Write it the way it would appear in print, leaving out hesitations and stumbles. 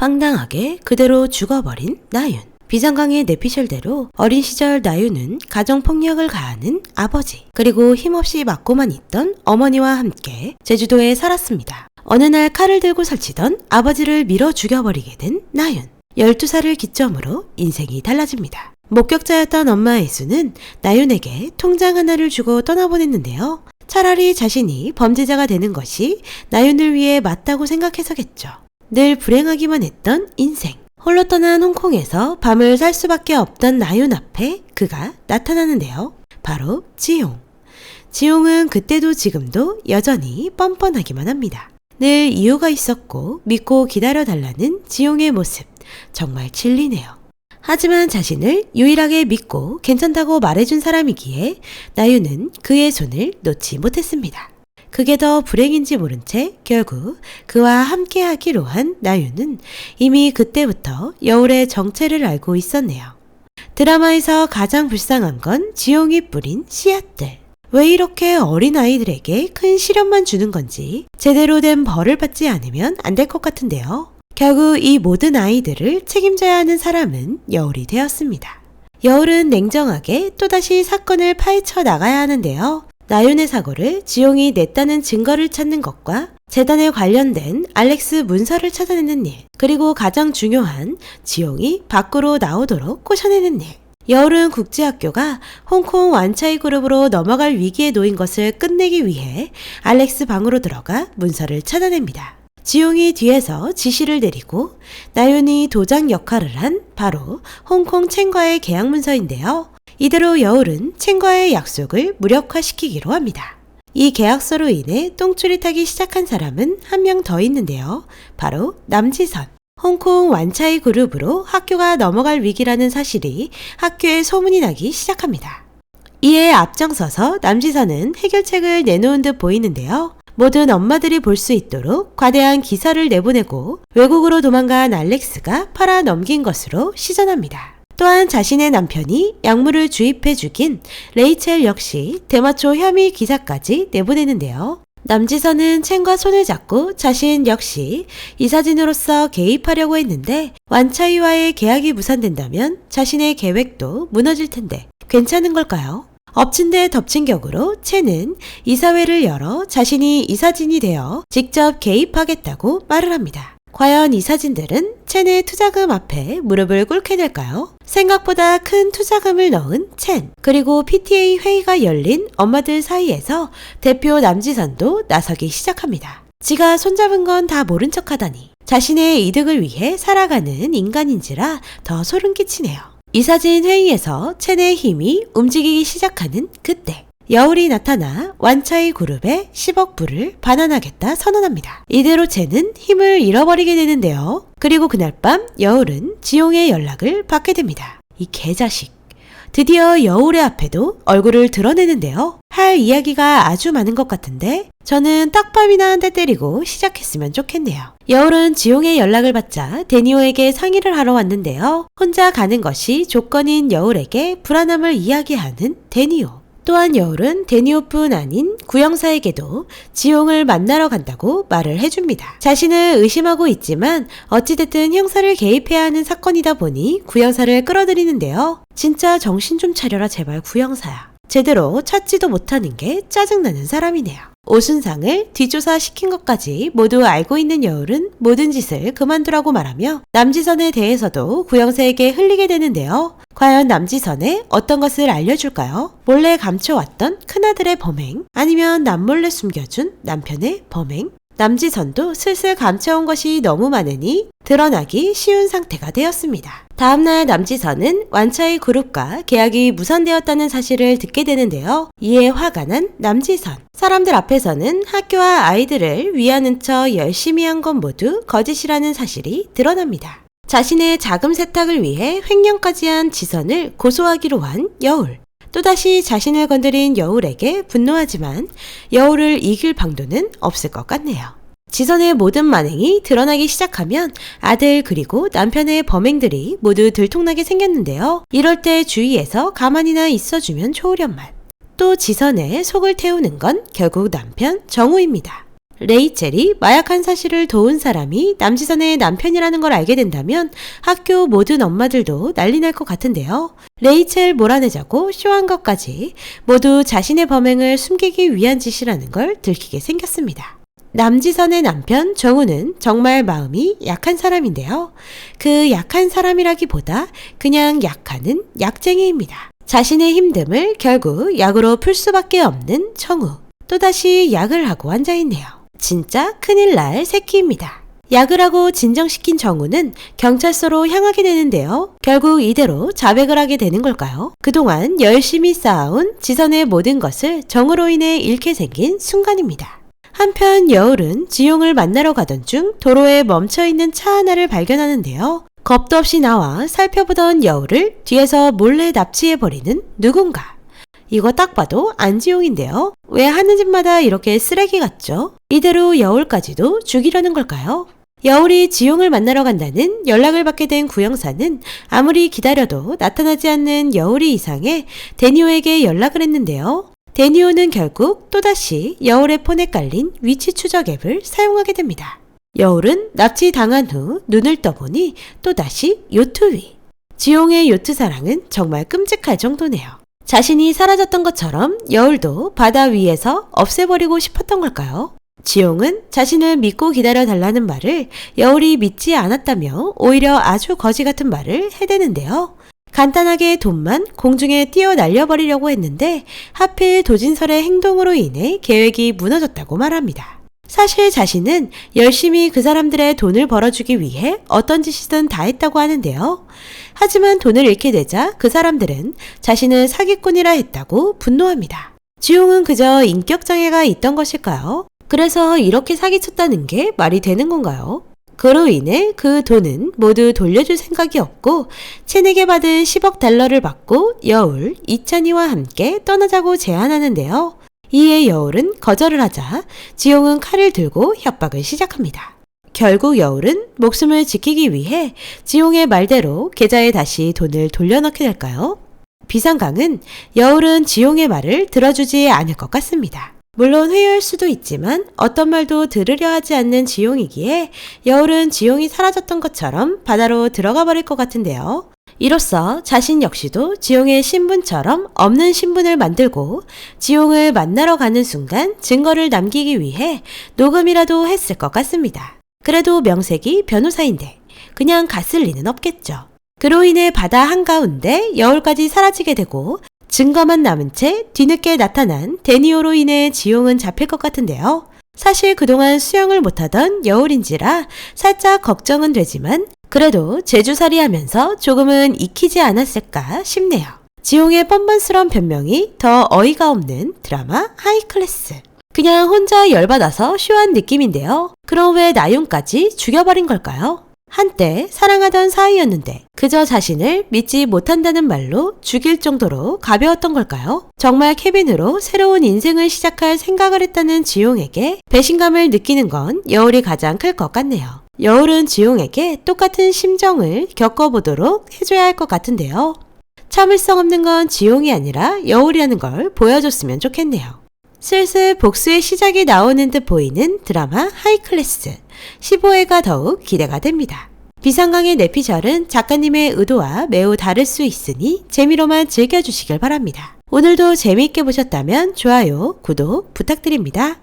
황당하게 그대로 죽어버린 나윤. 비상강의 내피셜대로 어린 시절 나윤은 가정폭력을 가하는 아버지, 그리고 힘없이 맞고만 있던 어머니와 함께 제주도에 살았습니다. 어느 날 칼을 들고 설치던 아버지를 밀어 죽여버리게 된 나윤. 12살을 기점으로 인생이 달라집니다. 목격자였던 엄마 애수는 나윤에게 통장 하나를 주고 떠나보냈는데요. 차라리 자신이 범죄자가 되는 것이 나윤을 위해 맞다고 생각해서겠죠. 늘 불행하기만 했던 인생. 홀로 떠난 홍콩에서 밤을 살 수밖에 없던 나윤 앞에 그가 나타나는데요. 바로 지용. 지용은 그때도 지금도 여전히 뻔뻔하기만 합니다. 늘 이유가 있었고 믿고 기다려달라는 지용의 모습. 정말 진리네요. 하지만 자신을 유일하게 믿고 괜찮다고 말해준 사람이기에 나윤은 그의 손을 놓지 못했습니다. 그게 더 불행인지 모른 채 결국 그와 함께하기로 한 나윤은 이미 그때부터 여울의 정체를 알고 있었네요. 드라마에서 가장 불쌍한 건 지용이 뿌린 씨앗들. 왜 이렇게 어린 아이들에게 큰 시련만 주는 건지 제대로 된 벌을 받지 않으면 안 될 것 같은데요. 결국 이 모든 아이들을 책임져야 하는 사람은 여울이 되었습니다. 여울은 냉정하게 또다시 사건을 파헤쳐 나가야 하는데요. 나윤의 사고를 지용이 냈다는 증거를 찾는 것과 재단에 관련된 알렉스 문서를 찾아내는 일, 그리고 가장 중요한 지용이 밖으로 나오도록 꼬셔내는 일. 여울은 국제학교가 홍콩 완차이 그룹으로 넘어갈 위기에 놓인 것을 끝내기 위해 알렉스 방으로 들어가 문서를 찾아냅니다. 지용이 뒤에서 지시를 내리고 나윤이 도장 역할을 한 바로 홍콩 첸과의 계약 문서인데요. 이대로 여울은 첸과의 약속을 무력화시키기로 합니다. 이 계약서로 인해 똥줄이 타기 시작한 사람은 한 명 더 있는데요. 바로 남지선. 홍콩 완차이 그룹으로 학교가 넘어갈 위기라는 사실이 학교에 소문이 나기 시작합니다. 이에 앞장서서 남지선은 해결책을 내놓은 듯 보이는데요. 모든 엄마들이 볼 수 있도록 과대한 기사를 내보내고 외국으로 도망간 알렉스가 팔아 넘긴 것으로 시전합니다. 또한 자신의 남편이 약물을 주입해 죽인 레이첼 역시 대마초 혐의 기사까지 내보내는데요. 남지선은 첸과 손을 잡고 자신 역시 이사진으로서 개입하려고 했는데 완차이와의 계약이 무산된다면 자신의 계획도 무너질 텐데 괜찮은 걸까요? 엎친 데 덮친 격으로 첸은 이사회를 열어 자신이 이사진이 되어 직접 개입하겠다고 말을 합니다. 과연 이사진들은 첸의 투자금 앞에 무릎을 꿇게 될까요? 생각보다 큰 투자금을 넣은 첸, 그리고 PTA 회의가 열린 엄마들 사이에서 대표 남지선도 나서기 시작합니다. 지가 손잡은 건 다 모른 척 하다니 자신의 이득을 위해 살아가는 인간인지라 더 소름 끼치네요. 이사진 회의에서 첸의 힘이 움직이기 시작하는 그때 여울이 나타나 완차이 그룹에 10억 불을 반환하겠다 선언합니다. 이대로 첸은 힘을 잃어버리게 되는데요. 그리고 그날 밤 여울은 지용의 연락을 받게 됩니다. 이 개자식. 드디어 여울의 앞에도 얼굴을 드러내는데요. 할 이야기가 아주 많은 것 같은데 저는 딱밤이나 한 대 때리고 시작했으면 좋겠네요. 여울은 지용의 연락을 받자 데니오에게 상의를 하러 왔는데요. 혼자 가는 것이 조건인 여울에게 불안함을 이야기하는 데니오. 또한 여울은 데니오뿐 아닌 구형사에게도 지용을 만나러 간다고 말을 해줍니다. 자신을 의심하고 있지만 어찌됐든 형사를 개입해야 하는 사건이다 보니 구형사를 끌어들이는데요. 진짜 정신 좀 차려라 제발 구형사야. 제대로 찾지도 못하는 게 짜증나는 사람이네요. 오순상을 뒷조사시킨 것까지 모두 알고 있는 여울은 모든 짓을 그만두라고 말하며 남지선에 대해서도 구형사에게 흘리게 되는데요. 과연 남지선에 어떤 것을 알려줄까요? 몰래 감춰왔던 큰아들의 범행? 아니면 남몰래 숨겨준 남편의 범행? 남지선도 슬슬 감춰온 것이 너무 많으니 드러나기 쉬운 상태가 되었습니다. 다음날 남지선은 완차이 그룹과 계약이 무산되었다는 사실을 듣게 되는데요. 이에 화가 난 남지선. 사람들 앞에서는 학교와 아이들을 위하는 척 열심히 한 건 모두 거짓이라는 사실이 드러납니다. 자신의 자금 세탁을 위해 횡령까지 한 지선을 고소하기로 한 여울. 또다시 자신을 건드린 여울에게 분노하지만 여울을 이길 방도는 없을 것 같네요. 지선의 모든 만행이 드러나기 시작하면 아들 그리고 남편의 범행들이 모두 들통나게 생겼는데요. 이럴 때 주위에서 가만히나 있어주면 좋으련만. 또 지선의 속을 태우는 건 결국 남편 정우입니다. 레이첼이 마약한 사실을 도운 사람이 남지선의 남편이라는 걸 알게 된다면 학교 모든 엄마들도 난리 날 것 같은데요. 레이첼 몰아내자고 쇼한 것까지 모두 자신의 범행을 숨기기 위한 짓이라는 걸 들키게 생겼습니다. 남지선의 남편 정우는 정말 마음이 약한 사람인데요. 그 약한 사람이라기보다 그냥 약하는 약쟁이입니다. 자신의 힘듦을 결국 약으로 풀 수밖에 없는 정우. 또다시 약을 하고 앉아있네요. 진짜 큰일 날 새끼입니다. 약을 하고 진정시킨 정우는 경찰서로 향하게 되는데요. 결국 이대로 자백을 하게 되는 걸까요? 그동안 열심히 쌓아온 지선의 모든 것을 정우로 인해 잃게 생긴 순간입니다. 한편 여울은 지용을 만나러 가던 중 도로에 멈춰있는 차 하나를 발견하는데요. 겁도 없이 나와 살펴보던 여울을 뒤에서 몰래 납치해버리는 누군가. 이거 딱 봐도 안지용인데요. 왜 하는 짓마다 이렇게 쓰레기 같죠? 이대로 여울까지도 죽이려는 걸까요? 여울이 지용을 만나러 간다는 연락을 받게 된 구형사는 아무리 기다려도 나타나지 않는 여울이 이상해 데니오에게 연락을 했는데요. 데니오는 결국 또다시 여울의 폰에 깔린 위치 추적 앱을 사용하게 됩니다. 여울은 납치당한 후 눈을 떠보니 또다시 요트 위. 지용의 요트 사랑은 정말 끔찍할 정도네요. 자신이 사라졌던 것처럼 여울도 바다 위에서 없애버리고 싶었던 걸까요? 지용은 자신을 믿고 기다려달라는 말을 여울이 믿지 않았다며 오히려 아주 거지 같은 말을 해대는데요. 간단하게 돈만 공중에 띄어 날려버리려고 했는데 하필 도진설의 행동으로 인해 계획이 무너졌다고 말합니다. 사실 자신은 열심히 그 사람들의 돈을 벌어주기 위해 어떤 짓이든 다 했다고 하는데요. 하지만 돈을 잃게 되자 그 사람들은 자신을 사기꾼이라 했다고 분노합니다. 지용은 그저 인격장애가 있던 것일까요? 그래서 이렇게 사기쳤다는 게 말이 되는 건가요? 그로 인해 그 돈은 모두 돌려줄 생각이 없고 채내게 받은 10억 달러를 받고 여울, 이찬이와 함께 떠나자고 제안하는데요. 이에 여울은 거절을 하자 지용은 칼을 들고 협박을 시작합니다. 결국 여울은 목숨을 지키기 위해 지용의 말대로 계좌에 다시 돈을 돌려넣게 될까요? 비상강은 여울은 지용의 말을 들어주지 않을 것 같습니다. 물론 회유할 수도 있지만 어떤 말도 들으려 하지 않는 지용이기에 여울은 지용이 사라졌던 것처럼 바다로 들어가 버릴 것 같은데요. 이로써 자신 역시도 지용의 신분처럼 없는 신분을 만들고 지용을 만나러 가는 순간 증거를 남기기 위해 녹음이라도 했을 것 같습니다. 그래도 명색이 변호사인데 그냥 갔을 리는 없겠죠. 그로 인해 바다 한가운데 여울까지 사라지게 되고 증거만 남은 채 뒤늦게 나타난 데니오로 인해 지용은 잡힐 것 같은데요. 사실 그동안 수영을 못하던 여울인지라 살짝 걱정은 되지만 그래도 제주살이 하면서 조금은 익히지 않았을까 싶네요. 지용의 뻔뻔스러운 변명이 더 어이가 없는 드라마 하이클래스. 그냥 혼자 열받아서 쇼한 느낌인데요. 그럼 왜 나윤까지 죽여버린 걸까요? 한때 사랑하던 사이였는데 그저 자신을 믿지 못한다는 말로 죽일 정도로 가벼웠던 걸까요? 정말 케빈으로 새로운 인생을 시작할 생각을 했다는 지용에게 배신감을 느끼는 건 여울이 가장 클 것 같네요. 여울은 지용에게 똑같은 심정을 겪어보도록 해줘야 할 것 같은데요. 참을성 없는 건 지용이 아니라 여울이라는 걸 보여줬으면 좋겠네요. 슬슬 복수의 시작이 나오는 듯 보이는 드라마 하이클래스 15회가 더욱 기대가 됩니다. 비상강의 내피셜은 작가님의 의도와 매우 다를 수 있으니 재미로만 즐겨주시길 바랍니다. 오늘도 재미있게 보셨다면 좋아요, 구독 부탁드립니다.